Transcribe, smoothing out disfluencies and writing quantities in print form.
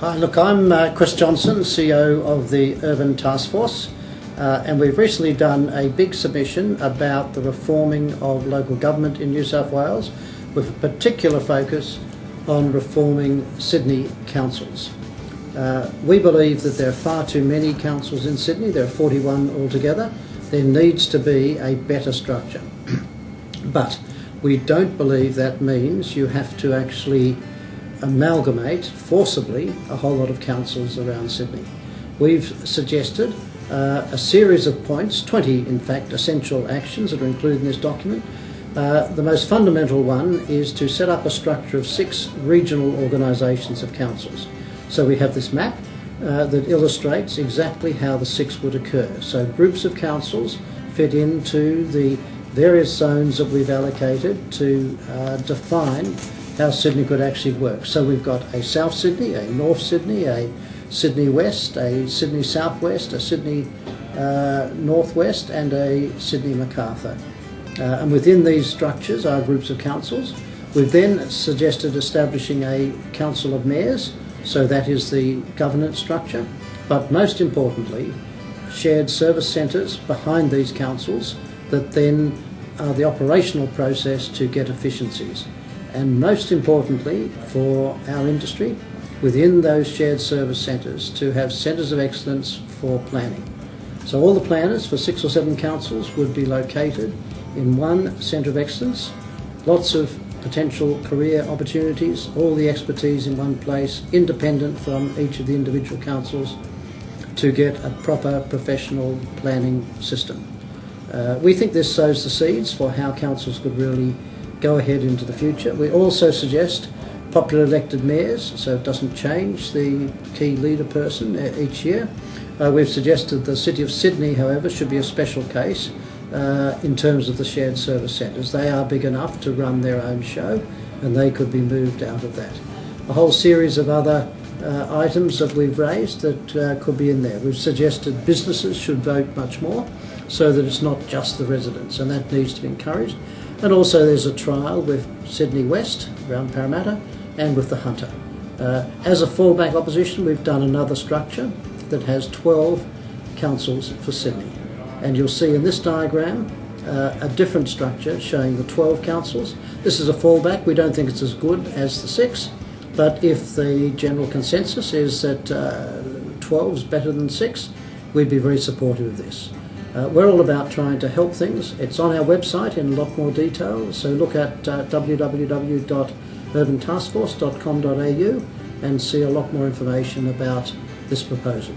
Hi, look, I'm Chris Johnson, CEO of the Urban Taskforce, and we've recently done a big submission about the reforming of local government in New South Wales, with a particular focus on reforming Sydney councils. We believe that there are far too many councils in Sydney. There are 41 altogether. There needs to be a better structure. But we don't believe that means you have to actually amalgamate forcibly a whole lot of councils around Sydney. We've suggested a series of points, 20 in fact essential actions that are included in this document. The most fundamental one is to set up a structure of 6 regional organisations of councils. So we have this map that illustrates exactly how the 6 would occur. So groups of councils fit into the various zones that we've allocated to define how Sydney could actually work. So we've got a South Sydney, a North Sydney, a Sydney West, a Sydney Southwest, a Sydney Northwest and a Sydney Macarthur. And within these structures are groups of councils. We've then suggested establishing a council of mayors, so that is the governance structure, but most importantly shared service centres behind these councils that then are the operational process to get efficiencies. And most importantly for our industry, within those shared service centres to have centres of excellence for planning. So all the planners for 6 or 7 councils would be located in one centre of excellence, lots of potential career opportunities, all the expertise in one place, independent from each of the individual councils, to get a proper professional planning system. We think this sows the seeds for how councils could really go ahead into the future. We also suggest popular elected mayors, so it doesn't change the key leader person each year. We've suggested the City of Sydney, however, should be a special case in terms of the shared service centres. They are big enough to run their own show and they could be moved out of that. A whole series of other items that we've raised that could be in there. We've suggested businesses should vote much more so that it's not just the residents, and that needs to be encouraged. And also there's a trial with Sydney West around Parramatta and with the Hunter. As a fallback opposition, we've done another structure that has 12 councils for Sydney. And you'll see in this diagram a different structure showing the 12 councils. This is a fallback. We don't think it's as good as the 6, but if the general consensus is that 12 is better than 6, we'd be very supportive of this. We're all about trying to help things. It's on our website in a lot more detail, so look at www.urbantaskforce.com.au and see a lot more information about this proposal.